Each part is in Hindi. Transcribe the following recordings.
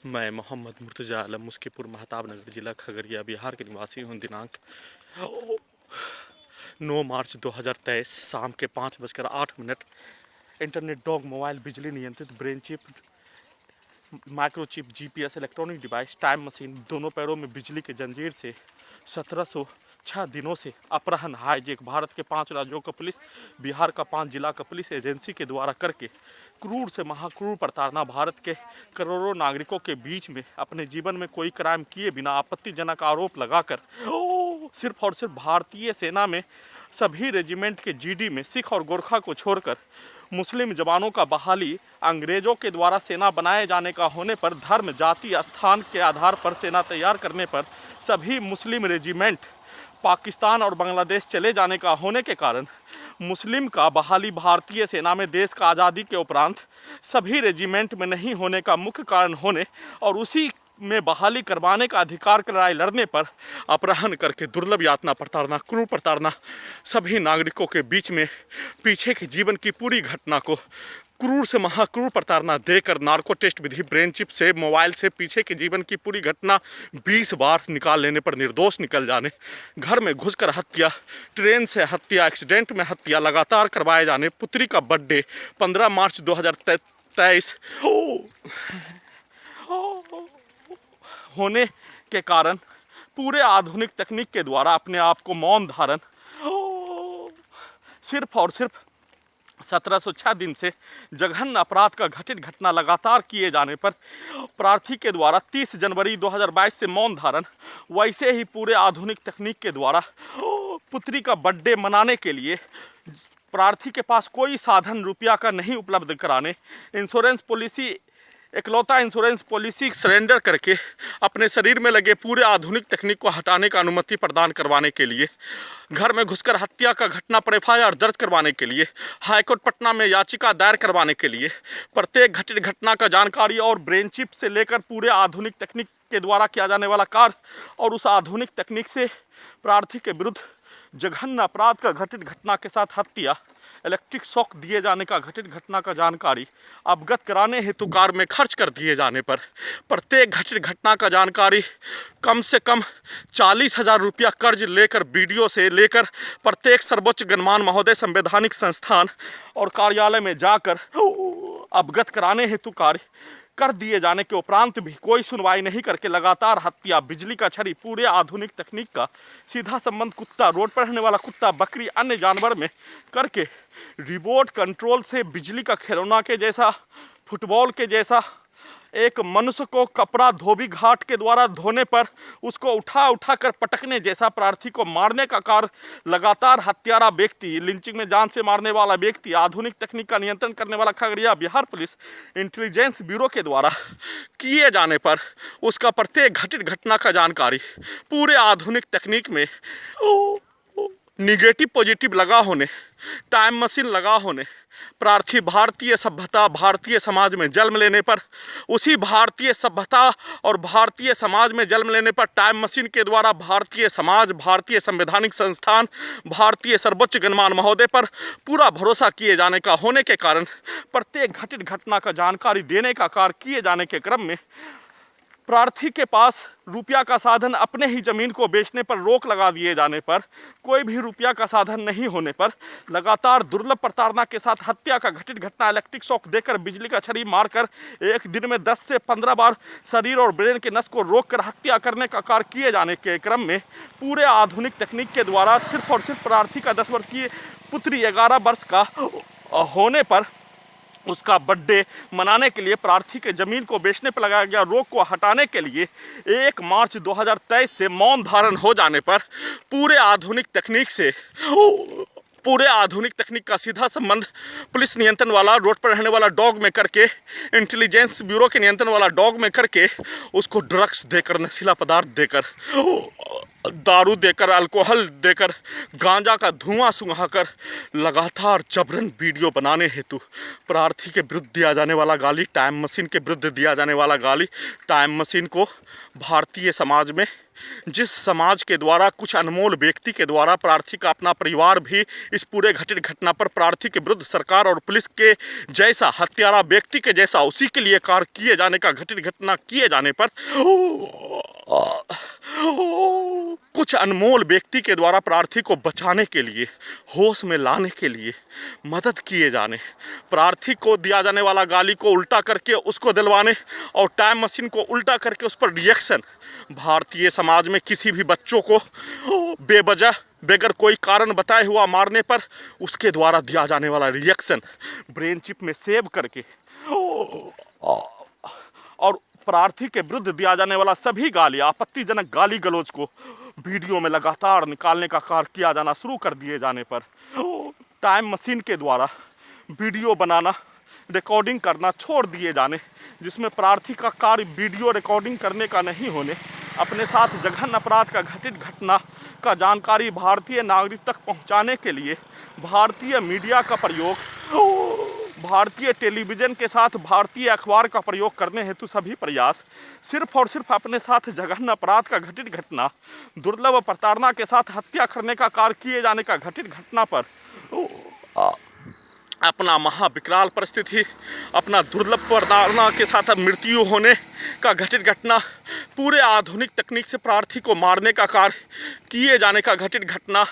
मैं मोहम्मद मुर्तज़ा आलम मुस्कीपुर महताब नगर जिला खगड़िया बिहार के निवासी हूँ। दिनांक 9 मार्च 2023 शाम के 5:08 इंटरनेट डॉग मोबाइल बिजली नियंत्रित brain chip microchip GPS electronic device time machine दोनों पैरों में बिजली के जंजीर से 1706 दिनों से अपहरण हाईजैक भारत के 5 राज्यों का पुलिस बिहार का 5 जिला का पुलिस एजेंसी के द्वारा करके क्रूर से महाक्रूर प्रताड़ना भारत के करोड़ों नागरिकों के बीच में अपने जीवन में कोई क्राइम किए बिना आपत्तिजनक आरोप लगाकर सिर्फ और सिर्फ भारतीय सेना में सभी रेजिमेंट के जीडी में सिख और गोरखा को छोड़कर मुस्लिम जवानों का बहाली अंग्रेजों के द्वारा सेना बनाए जाने का होने पर धर्म जाति स्थान के आधार पर सेना तैयार करने पर सभी मुस्लिम रेजिमेंट पाकिस्तान और बांग्लादेश चले जाने का होने के कारण मुस्लिम का बहाली भारतीय सेना में देश का आज़ादी के उपरांत सभी रेजिमेंट में नहीं होने का मुख्य कारण होने और उसी में बहाली करवाने का अधिकार की लड़ाई लड़ने पर अपहरण करके दुर्लभ यातना प्रताड़ना क्रूर प्रताड़ना सभी नागरिकों के बीच में पीछे के जीवन की पूरी घटना को क्रूर से महाक्रूर प्रताड़ना देकर नार्को टेस्ट विधि ब्रेन चिप से मोबाइल से पीछे के जीवन की पूरी घटना 20 बार निकाल लेने पर निर्दोष निकल जाने, घर में घुसकर हत्या, ट्रेन से हत्या, एक्सीडेंट में हत्या लगातार करवाए जाने, पुत्री का बर्थडे 15 मार्च 2023 होने के कारण पूरे आधुनिक तकनीक के द्वारा अपने आप को मौन धारण सिर्फ और सिर्फ 1706 दिन से जघन्य अपराध का घटित घटना लगातार किए जाने पर प्रार्थी के द्वारा 30 जनवरी 2022 से मौन धारण, वैसे ही पूरे आधुनिक तकनीक के द्वारा पुत्री का बर्थडे मनाने के लिए प्रार्थी के पास कोई साधन रुपया का नहीं उपलब्ध कराने, इंश्योरेंस पॉलिसी इकलौता इंश्योरेंस पॉलिसी सरेंडर करके अपने शरीर में लगे पूरे आधुनिक तकनीक को हटाने का अनुमति प्रदान करवाने के लिए, घर में घुसकर हत्या का घटना पर एफआईआर दर्ज करवाने के लिए, हाईकोर्ट पटना में याचिका दायर करवाने के लिए, प्रत्येक घटित घटना का जानकारी और ब्रेन चिप से लेकर पूरे आधुनिक तकनीक के द्वारा किया जाने वाला कार्य और उस आधुनिक तकनीक से प्रार्थी के विरुद्ध जघन्य अपराध का घटित घटना के साथ हत्या, इलेक्ट्रिक शॉक दिए जाने का घटित घटना का जानकारी अवगत कराने हेतु कार में खर्च कर दिए जाने पर प्रत्येक घटित घटना का जानकारी कम से कम 40,000 रुपया कर्ज लेकर बीडीओ से लेकर प्रत्येक सर्वोच्च गणमान्य महोदय संवैधानिक संस्थान और कार्यालय में जाकर अवगत कराने हेतु कार्य कर दिए जाने के उपरांत भी कोई सुनवाई नहीं करके लगातार हत्या, बिजली का छड़ी, पूरे आधुनिक तकनीक का सीधा संबंध कुत्ता, रोड पर रहने वाला कुत्ता, बकरी, अन्य जानवर में करके रिमोट कंट्रोल से बिजली का खिलौना के जैसा, फुटबॉल के जैसा एक मनुष्य को कपड़ा धोबी घाट के द्वारा धोने पर उसको उठा कर पटकने जैसा प्रार्थी को मारने का कार्य लगातार हत्यारा व्यक्ति, लिंचिंग में जान से मारने वाला व्यक्ति, आधुनिक तकनीक का नियंत्रण करने वाला Khagaria Bihar police intelligence bureau के द्वारा किए जाने पर उसका प्रत्येक घटित घटना का जानकारी पूरे आधुनिक तकनीक में निगेटिव पॉजिटिव लगा होने, टाइम मशीन लगा होने, प्रार्थी भारतीय सभ्यता भारतीय समाज में जन्म लेने पर उसी भारतीय सभ्यता और भारतीय समाज में जन्म लेने पर टाइम मशीन के द्वारा भारतीय समाज, भारतीय संवैधानिक संस्थान, भारतीय सर्वोच्च गणमान्य महोदय पर पूरा भरोसा किए जाने का होने के कारण प्रत्येक घटित घटना का जानकारी देने का कार्य किए जाने के क्रम में प्रार्थी के पास रुपया का साधन अपने ही ज़मीन को बेचने पर रोक लगा दिए जाने पर, कोई भी रुपया का साधन नहीं होने पर लगातार दुर्लभ प्रताड़ना के साथ हत्या का घटित घटना, इलेक्ट्रिक शॉक देकर बिजली का छड़ी मारकर एक दिन में 10 से 15 बार शरीर और ब्रेन के नस को रोककर हत्या करने का कार्य किए जाने के क्रम में पूरे आधुनिक तकनीक के द्वारा सिर्फ और सिर्फ प्रार्थी का 10 वर्षीय पुत्री 11 वर्ष का होने पर उसका बर्थडे मनाने के लिए प्रार्थी के ज़मीन को बेचने पर लगाया गया रोक को हटाने के लिए 1 मार्च 2023 से मौन धारण हो जाने पर पूरे आधुनिक तकनीक का सीधा संबंध पुलिस नियंत्रण वाला, रोड पर रहने वाला डॉग में करके, इंटेलिजेंस ब्यूरो के नियंत्रण वाला डॉग में करके उसको ड्रग्स देकर, नशीला पदार्थ देकर, दारू देकर, अल्कोहल देकर, गांजा का धुआं सुंघाकर लगातार जबरन वीडियो बनाने हेतु प्रार्थी के विरुद्ध दिया जाने वाला गाली, टाइम मशीन के विरुद्ध दिया जाने वाला गाली, टाइम मशीन को भारतीय समाज में जिस समाज के द्वारा कुछ अनमोल व्यक्ति के द्वारा प्रार्थी का अपना परिवार भी इस पूरे घटित घटना पर प्रार्थी के विरुद्ध सरकार और पुलिस के जैसा हत्यारा व्यक्ति के जैसा उसी के लिए कार्य किए जाने का घटित घटना किए जाने पर कुछ अनमोल व्यक्ति के द्वारा प्रार्थी को बचाने के लिए, होश में लाने के लिए मदद किए जाने, प्रार्थी को दिया जाने वाला गाली को उल्टा करके उसको दिलवाने और टाइम मशीन को उल्टा करके उस पर रिएक्शन, भारतीय समाज में किसी भी बच्चों को बेवजह बगैर कोई कारण बताए हुआ मारने पर उसके द्वारा दिया जाने वाला रिएक्शन ब्रेन चिप में सेव करके और प्रार्थी के विरुद्ध दिया जाने वाला सभी गाली, आपत्तिजनक गाली गलौज को वीडियो में लगातार निकालने का कार्य किया जाना शुरू कर दिए जाने पर टाइम मशीन के द्वारा वीडियो बनाना, रिकॉर्डिंग करना छोड़ दिए जाने, जिसमें प्रार्थी का कार्य वीडियो रिकॉर्डिंग करने का नहीं होने, अपने साथ जघन्य अपराध का घटित घटना का जानकारी भारतीय नागरिक तक पहुंचाने के लिए भारतीय मीडिया का प्रयोग, भारतीय टेलीविज़न के साथ भारतीय अखबार का प्रयोग करने हेतु सभी प्रयास सिर्फ और सिर्फ अपने साथ जघन्य अपराध का घटित घटना, दुर्लभ प्रताड़ना के साथ हत्या करने का कार्य किए जाने का घटित घटना पर अपना महाविकराल परिस्थिति, अपना दुर्लभ प्रताड़ना के साथ मृत्यु होने का घटित घटना, पूरे आधुनिक तकनीक से प्रार्थी को मारने का कार्य किए जाने का घटित घटना,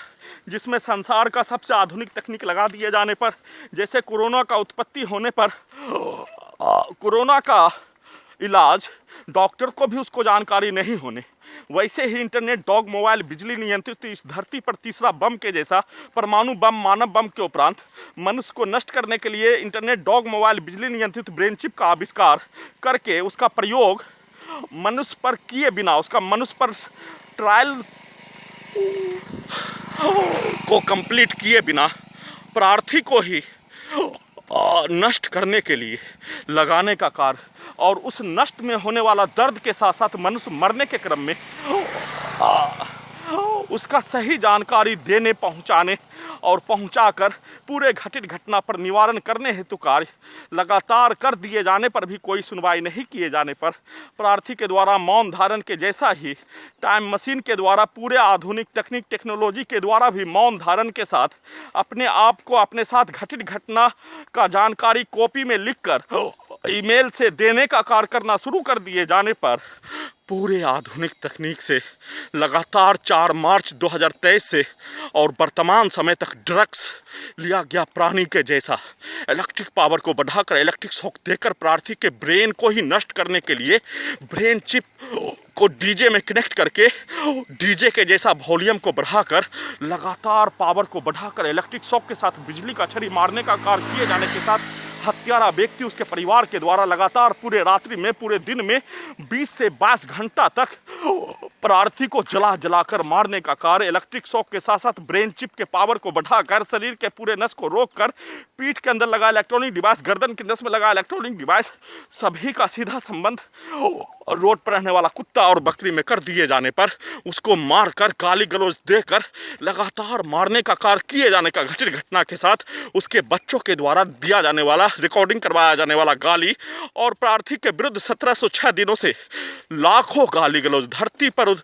जिसमें संसार का सबसे आधुनिक तकनीक लगा दिए जाने पर, जैसे कोरोना का उत्पत्ति होने पर कोरोना का इलाज डॉक्टर को भी उसको जानकारी नहीं होने, वैसे ही इंटरनेट, डॉग, मोबाइल, बिजली नियंत्रित इस धरती पर तीसरा बम के जैसा परमाणु बम, मानव बम के उपरांत मनुष्य को नष्ट करने के लिए इंटरनेट, डॉग, मोबाइल, बिजली नियंत्रित ब्रेन चिप का आविष्कार करके उसका प्रयोग मनुष्य पर किए बिना, उसका मनुष्य पर ट्रायल को कंप्लीट किए बिना प्रार्थी को ही नष्ट करने के लिए लगाने का कार्य और उस नष्ट में होने वाला दर्द के साथ साथ मनुष्य मरने के क्रम में उसका सही जानकारी देने, पहुंचाने और पहुंचाकर पूरे घटित घटना पर निवारण करने हेतु कार्य लगातार कर दिए जाने पर भी कोई सुनवाई नहीं किए जाने पर प्रार्थी के द्वारा मौन धारण के जैसा ही टाइम मशीन के द्वारा पूरे आधुनिक तकनीक, टेक्नोलॉजी के द्वारा भी मौन धारण के साथ अपने आप को अपने साथ घटित घटना का जानकारी कॉपी में लिखकर ईमेल से देने का कार्य करना शुरू कर दिए जाने पर पूरे आधुनिक तकनीक से लगातार 4 मार्च 2023 से और वर्तमान समय तक ड्रग्स लिया गया प्राणी के जैसा इलेक्ट्रिक पावर को बढ़ाकर, इलेक्ट्रिक शॉक देकर प्रार्थी के ब्रेन को ही नष्ट करने के लिए ब्रेन चिप को डीजे में कनेक्ट करके डीजे के जैसा वॉल्यूम को बढ़ाकर लगातार पावर को बढ़ाकर इलेक्ट्रिक शॉक के साथ बिजली का छड़ी मारने का कार्य किए जाने के साथ हत्यारा व्यक्ति उसके परिवार के द्वारा लगातार पूरे रात्रि में, पूरे दिन में 20 से 22 घंटा तक प्रार्थी को जलाकर मारने का कार्य इलेक्ट्रिक शॉक के साथ साथ ब्रेन चिप के पावर को बढ़ाकर शरीर के पूरे नस को रोककर पीठ के अंदर लगा इलेक्ट्रॉनिक डिवाइस, गर्दन के नस में लगा इलेक्ट्रॉनिक डिवाइस, सभी का सीधा संबंध रोड पर रहने वाला कुत्ता और बकरी में कर दिए जाने पर उसको मारकर गाली गलौज देकर लगातार मारने का कार्य किए जाने का घटित घटना के साथ उसके बच्चों के द्वारा दिया जाने वाला, रिकॉर्डिंग करवाया जाने वाला गाली और प्रार्थी के विरुद्ध 1706 दिनों से लाखों गाली गलौज धरती पर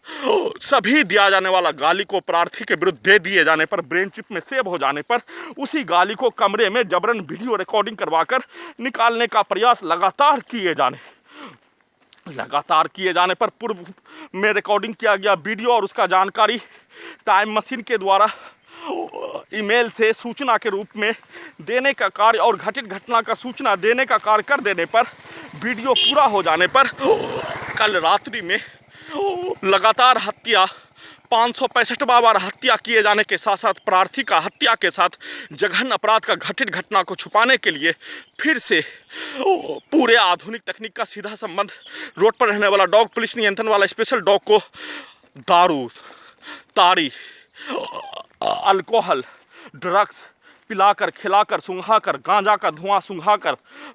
सभी दिया जाने वाला गाली को प्रार्थी के विरुद्ध दे दिए जाने पर, ब्रेन चिप में सेव हो जाने पर उसी गाली को कमरे में जबरन वीडियो रिकॉर्डिंग करवाकर निकालने का प्रयास लगातार किए जाने पर पूर्व में रिकॉर्डिंग किया गया वीडियो और उसका जानकारी टाइम मशीन के द्वारा ईमेल से सूचना के रूप में देने का कार्य और घटित घटना का सूचना देने का कार्य कर देने पर वीडियो पूरा हो जाने पर कल रात्रि में लगातार हत्या 565 बार हत्या किए जाने के साथ साथ प्रार्थी का हत्या के साथ जघन्य अपराध का घटित घटना को छुपाने के लिए फिर से पूरे आधुनिक तकनीक का सीधा संबंध रोड पर रहने वाला डॉग, पुलिस नियंत्रण वाला स्पेशल डॉग को दारू, ताड़ी, अल्कोहल, ड्रग्स पिलाकर, खिलाकर, सुंघाकर, गांजा का धुआं सुंघाकर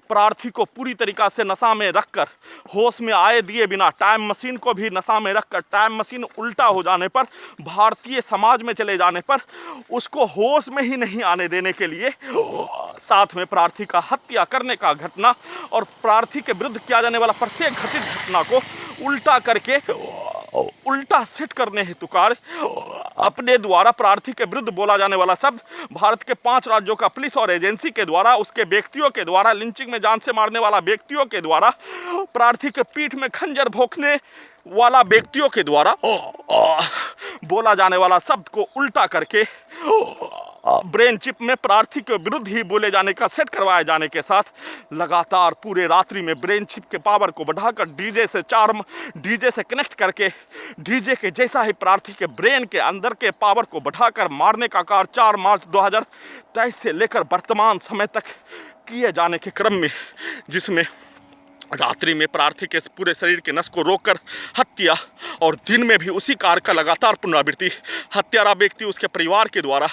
प्रार्थी को पूरी तरीक़ा से नशा में रखकर होश में आए दिए बिना टाइम मशीन को भी नशा में रखकर टाइम मशीन उल्टा हो जाने पर, भारतीय समाज में चले जाने पर उसको होश में ही नहीं आने देने के लिए साथ में प्रार्थी का हत्या करने का घटना और प्रार्थी के विरुद्ध किया जाने वाला प्रत्येक घटित घटना को उल्टा करके उल्टा सेट करने हेतु कार्य अपने द्वारा प्रार्थी के विरुद्ध बोला जाने वाला शब्द भारत के 5 राज्यों का पुलिस और एजेंसी के द्वारा, उसके व्यक्तियों के द्वारा, लिंचिंग में जान से मारने वाला व्यक्तियों के द्वारा, प्रार्थी के पीठ में खंजर भोंकने वाला व्यक्तियों के द्वारा बोला जाने वाला शब्द को उल्टा करके ब्रेन चिप में प्रार्थी के विरुद्ध ही बोले जाने का सेट करवाए जाने के साथ लगातार पूरे रात्रि में ब्रेन चिप के पावर को बढ़ाकर डीजे से कनेक्ट करके डीजे के जैसा ही प्रार्थी के ब्रेन के अंदर के पावर को बढ़ाकर मारने का कार्य 4 मार्च 2023 से लेकर वर्तमान समय तक किए जाने के क्रम में, जिसमें रात्रि में प्रार्थी के पूरे शरीर के नस को रोककर हत्या और दिन में भी उसी कार्य का लगातार पुनरावृत्ति, हत्यारा व्यक्ति उसके परिवार के द्वारा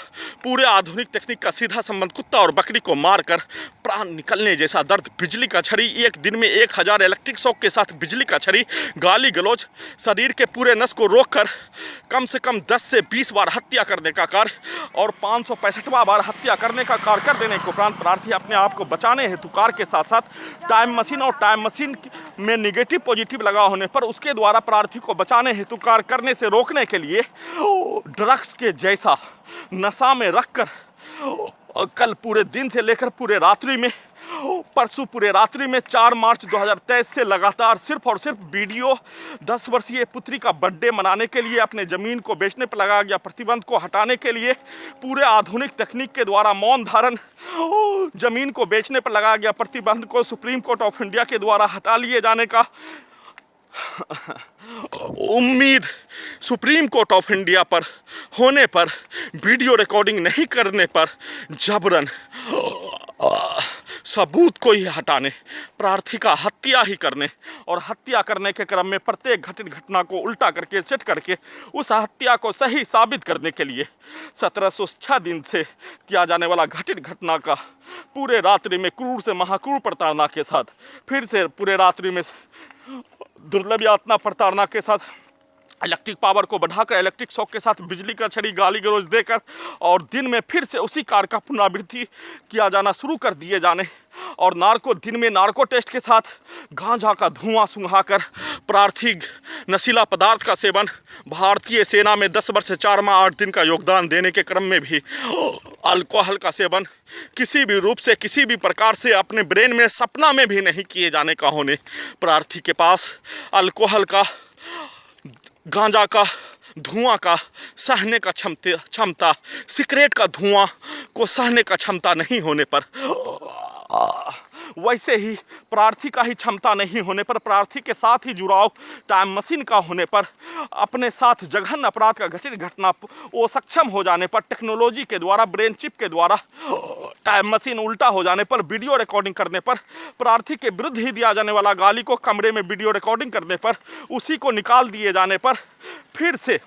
पूरे आधुनिक तकनीक का सीधा संबंध कुत्ता और बकरी को मारकर प्राण निकलने जैसा दर्द, बिजली का छड़ी, एक दिन में 1000 इलेक्ट्रिक शॉक के साथ बिजली का छड़ी, गाली गलौज, शरीर के पूरे नस को रोककर कम से कम 10 से 20 बार हत्या करने का कार्य और 565वां बार हत्या करने का कार्य कर देने के उपरांत प्रार्थी अपने आप को बचाने हेतु कार्य के साथ साथ टाइम मशीन और टाइम मशीन में निगेटिव पॉजिटिव लगा होने पर उसके द्वारा प्रार्थी को बचाने हेतु कार्य करने से रोकने के लिए ड्रग्स के जैसा नशा में रखकर कल पूरे दिन से लेकर पूरे रात्रि में, परसों पूरे रात्रि में 4 मार्च 2023 से लगातार सिर्फ और सिर्फ वीडियो 10 वर्षीय पुत्री का बर्थडे मनाने के लिए, अपने ज़मीन को बेचने पर लगाया गया प्रतिबंध को हटाने के लिए, पूरे आधुनिक तकनीक के द्वारा मौन धारण ज़मीन को बेचने पर लगाया गया प्रतिबंध को सुप्रीम कोर्ट ऑफ इंडिया के द्वारा हटा लिए जाने का उम्मीद सुप्रीम कोर्ट ऑफ इंडिया पर होने पर, वीडियो रिकॉर्डिंग नहीं करने पर जबरन सबूत को ही हटाने, प्रार्थी का हत्या ही करने और हत्या करने के क्रम में प्रत्येक घटित घटना को उल्टा करके सेट करके उस हत्या को सही साबित करने के लिए 1706 दिन से किया जाने वाला घटित घटना का पूरे रात्रि में क्रूर से महाक्रूर प्रताड़ना के साथ, फिर से पूरे रात्रि में दुर्लभ यातना प्रताड़ना के साथ इलेक्ट्रिक पावर को बढ़ाकर इलेक्ट्रिक शॉक के साथ बिजली का छड़ी, गाली गलौज देकर और दिन में फिर से उसी कार्य का पुनरावृत्ति किया जाना शुरू कर दिए जाने और दिन में नार्को टेस्ट के साथ गांजा का धुआं सुंघाकर प्रार्थी नशीला पदार्थ का सेवन, भारतीय सेना में 10 वर्ष 4 माह 8 दिन का योगदान देने के क्रम में भी अल्कोहल का सेवन किसी भी रूप से, किसी भी प्रकार से अपने ब्रेन में सपना में भी नहीं किए जाने का होने, प्रार्थी के पास अल्कोहल का, गांजा का धुआं का सहने का क्षमता, सिगरेट का धुआं को सहने का क्षमता नहीं होने पर, वैसे ही प्रार्थी का ही क्षमता नहीं होने पर, प्रार्थी के साथ ही जुड़ाव टाइम मशीन का होने पर, अपने साथ जघन्य अपराध का घटित घटना वो सक्षम हो जाने पर, टेक्नोलॉजी के द्वारा, ब्रेन चिप के द्वारा टाइम मशीन उल्टा हो जाने पर, वीडियो रिकॉर्डिंग करने पर, प्रार्थी के विरुद्ध ही दिया जाने वाला गाली को कमरे में वीडियो रिकॉर्डिंग करने पर, उसी को निकाल दिए जाने पर, फिर से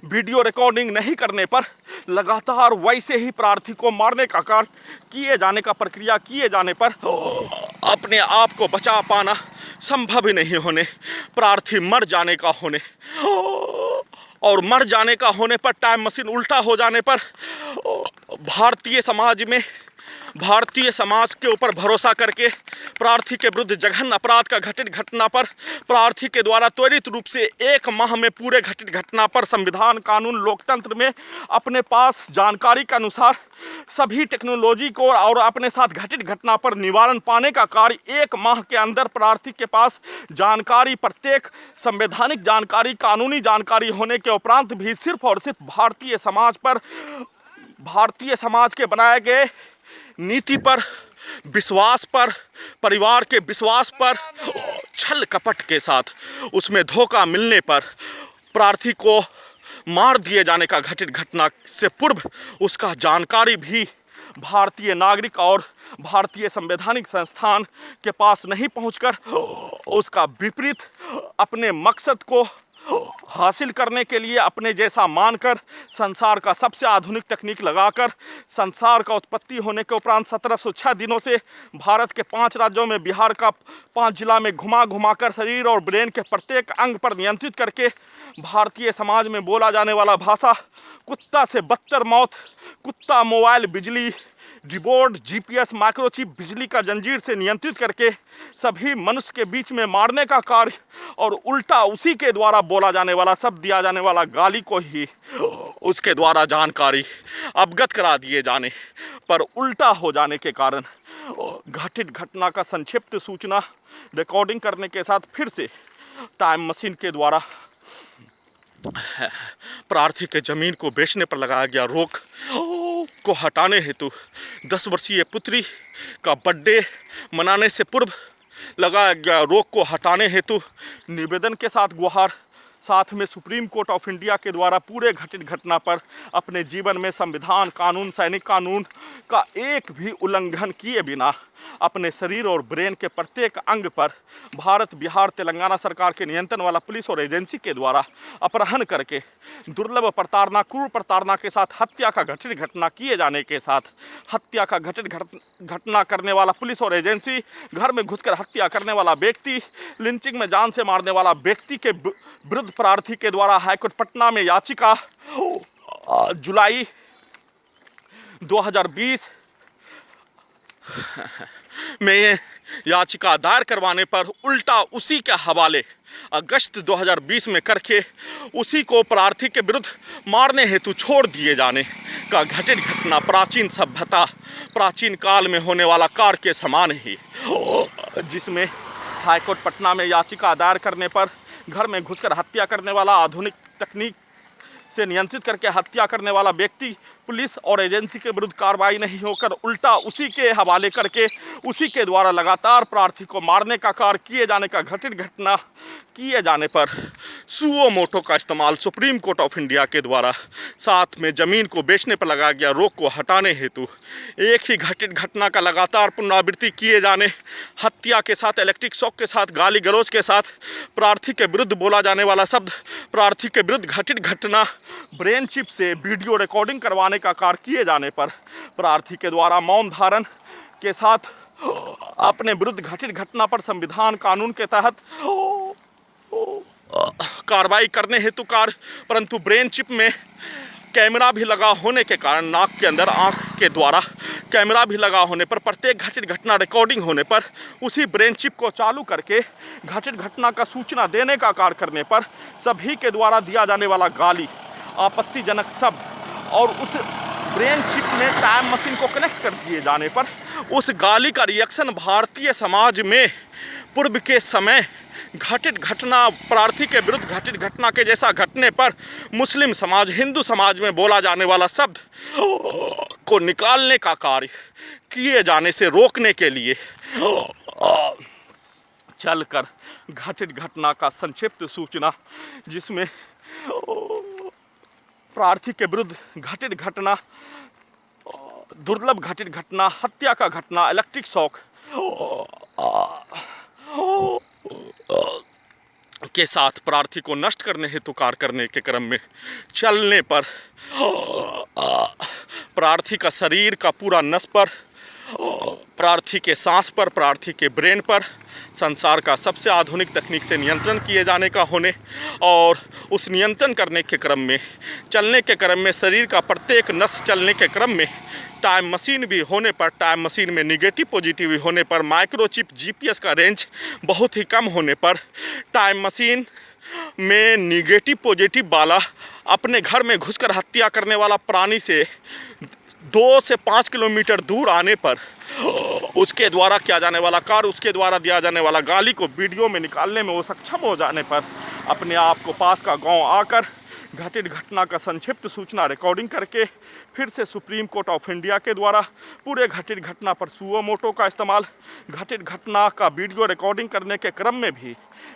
वीडियो रिकॉर्डिंग नहीं करने पर, लगातार वैसे ही प्रार्थी को मारने का कार्य किए जाने का प्रक्रिया किए जाने पर अपने आप को बचा पाना संभव ही नहीं होने, प्रार्थी मर जाने का होने और मर जाने का होने पर, टाइम मशीन उल्टा हो जाने पर, भारतीय समाज के ऊपर भरोसा करके प्रार्थी के विरुद्ध जघन्य अपराध का घटित घटना पर प्रार्थी के द्वारा त्वरित रूप से 1 माह में पूरे घटित घटना पर संविधान, कानून, लोकतंत्र में अपने पास जानकारी के अनुसार सभी टेक्नोलॉजी को और अपने साथ घटित घटना पर निवारण पाने का कार्य 1 माह के अंदर प्रार्थी के पास जानकारी, प्रत्येक संवैधानिक जानकारी, कानूनी जानकारी होने के उपरांत भी सिर्फ और सिर्फ भारतीय समाज के बनाए गए नीति पर, विश्वास पर, परिवार के विश्वास पर छल कपट के साथ उसमें धोखा मिलने पर प्रार्थी को मार दिए जाने का घटित घटना से पूर्व उसका जानकारी भी भारतीय नागरिक और भारतीय संवैधानिक संस्थान के पास नहीं पहुंचकर उसका विपरीत अपने मकसद को हासिल करने के लिए अपने जैसा मानकर संसार का सबसे आधुनिक तकनीक लगाकर संसार का उत्पत्ति होने के उपरांत 1706 दिनों से भारत के 5 राज्यों में, बिहार का 5 जिला में घुमाकर शरीर और ब्रेन के प्रत्येक अंग पर नियंत्रित करके भारतीय समाज में बोला जाने वाला भाषा कुत्ता से बदतर मौत, कुत्ता, मोबाइल, बिजली, डिबोर्ड, जीपीएस, माइक्रोचिप, बिजली का जंजीर से नियंत्रित करके सभी मनुष्य के बीच में मारने का कार्य, और उल्टा उसी के द्वारा बोला जाने वाला, शब्द दिया जाने वाला गाली को ही उसके द्वारा जानकारी अवगत करा दिए जाने पर उल्टा हो जाने के कारण घटित घटना का संक्षिप्त सूचना रिकॉर्डिंग करने के साथ फिर से टाइम मशीन के द्वारा प्रार्थी के जमीन को बेचने पर लगाया गया रोक को हटाने हेतु 10 वर्षीय पुत्री का बर्थडे मनाने से पूर्व लगाया गया रोक को हटाने हेतु निवेदन के साथ गुहार, साथ में सुप्रीम कोर्ट ऑफ इंडिया के द्वारा पूरे घटित घटना पर अपने जीवन में संविधान, कानून, सैनिक कानून का एक भी उल्लंघन किए बिना अपने शरीर और ब्रेन के प्रत्येक अंग पर भारत, बिहार, तेलंगाना सरकार के नियंत्रण वाला पुलिस और एजेंसी के द्वारा अपहरण करके दुर्लभ प्रताड़ना, क्रूर प्रताड़ना के साथ हत्या का घटित घटना किए जाने के साथ हत्या का घटित घटना करने वाला पुलिस और एजेंसी, घर में घुसकर हत्या करने वाला व्यक्ति, लिंचिंग में जान से मारने वाला व्यक्ति के विरुद्ध प्रार्थी के द्वारा हाईकोर्ट पटना में याचिका जुलाई 2020 में याचिका दायर करवाने पर उल्टा उसी के हवाले अगस्त 2020 में करके उसी को प्रार्थी के विरुद्ध मारने हेतु छोड़ दिए जाने का घटित घटना प्राचीन सभ्यता, प्राचीन काल में होने वाला कार्य के समान ही, जिसमें हाईकोर्ट पटना में याचिका दायर करने पर घर में घुसकर हत्या करने वाला, आधुनिक तकनीक से नियंत्रित करके हत्या करने वाला व्यक्ति पुलिस और एजेंसी के विरुद्ध कार्रवाई नहीं होकर उल्टा उसी के हवाले करके उसी के द्वारा लगातार प्रार्थी को मारने का कार्य किए जाने का घटित घटना किए जाने पर सुओ मोटो का इस्तेमाल सुप्रीम कोर्ट ऑफ इंडिया के द्वारा साथ में ज़मीन को बेचने पर लगाया गया रोक को हटाने हेतु एक ही घटित घटना का लगातार पुनरावृत्ति किए जाने, हत्या के साथ, इलेक्ट्रिक शॉक के साथ, गाली गलौज के साथ प्रार्थी के विरुद्ध बोला जाने वाला शब्द, प्रार्थी के विरुद्ध घटित घटना, ब्रेन चिप से वीडियो रिकॉर्डिंग करवाने का कार्य किए जाने पर प्रार्थी के द्वारा मौन धारण के साथ अपने विरुद्ध घटित घटना पर संविधान, कानून के तहत कार्रवाई करने हेतु कार्य, परंतु ब्रेन चिप में कैमरा भी लगा होने के कारण, नाक के अंदर आंख के द्वारा कैमरा भी लगा होने पर, प्रत्येक घटित घटना रिकॉर्डिंग होने पर उसी ब्रेन चिप को चालू करके घटित घटना का सूचना देने का कार्य करने पर सभी के द्वारा दिया जाने वाला गाली, आपत्तिजनक शब्द और उस ब्रेन चिप में टाइम मशीन को कनेक्ट कर दिए जाने पर उस गाली का रिएक्शन भारतीय समाज में पूर्व के समय घटित घटना, प्रार्थी के विरुद्ध घटित घटना के जैसा घटने पर मुस्लिम समाज, हिंदू समाज में बोला जाने वाला शब्द को निकालने का कार्य किए जाने से रोकने के लिए चलकर घटित घटना का संक्षिप्त सूचना, जिसमें प्रार्थी के विरुद्ध घटित घटना, दुर्लभ घटित घटना, हत्या का घटना, इलेक्ट्रिक शॉक के साथ प्रार्थी को नष्ट करने हेतु कार्य करने के क्रम में चलने पर प्रार्थी का शरीर का पूरा नस पर, प्रार्थी के सांस पर, प्रार्थी के ब्रेन पर संसार का सबसे आधुनिक तकनीक से नियंत्रण किए जाने का होने और उस नियंत्रण करने के क्रम में, चलने के क्रम में, शरीर का प्रत्येक नस चलने के क्रम में टाइम मशीन भी होने पर, टाइम मशीन में निगेटिव पॉजिटिव होने पर, माइक्रोचिप जीपीएस का रेंज बहुत ही कम होने पर, टाइम मशीन में निगेटिव पॉजिटिव वाला अपने घर में घुसकर हत्या करने वाला प्राणी से 2 से 5 किलोमीटर दूर आने पर उसके द्वारा किया जाने वाला कार्य, उसके द्वारा दिया जाने वाला गाली को वीडियो में निकालने में वो सक्षम हो जाने पर अपने आप को पास का गांव आकर घटित घटना का संक्षिप्त सूचना रिकॉर्डिंग करके फिर से सुप्रीम कोर्ट ऑफ इंडिया के द्वारा पूरे घटित घटना पर सुओ मोटो का इस्तेमाल, घटित घटना का वीडियो रिकॉर्डिंग करने के क्रम में भी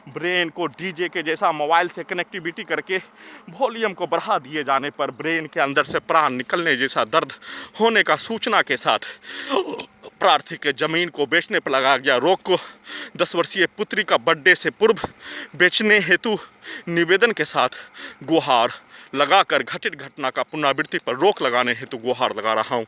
ब्रेन को डीजे के जैसा मोबाइल से कनेक्टिविटी करके वॉल्यूम को बढ़ा दिए जाने पर ब्रेन के अंदर से प्राण निकलने जैसा दर्द होने का सूचना के साथ प्रार्थी के ज़मीन को बेचने पर लगाया गया रोक को 10 वर्षीय पुत्री का बर्थडे से पूर्व बेचने हेतु निवेदन के साथ गुहार लगाकर घटित घटना का पुनरावृत्ति पर रोक लगाने हेतु गुहार लगा रहा हूँ।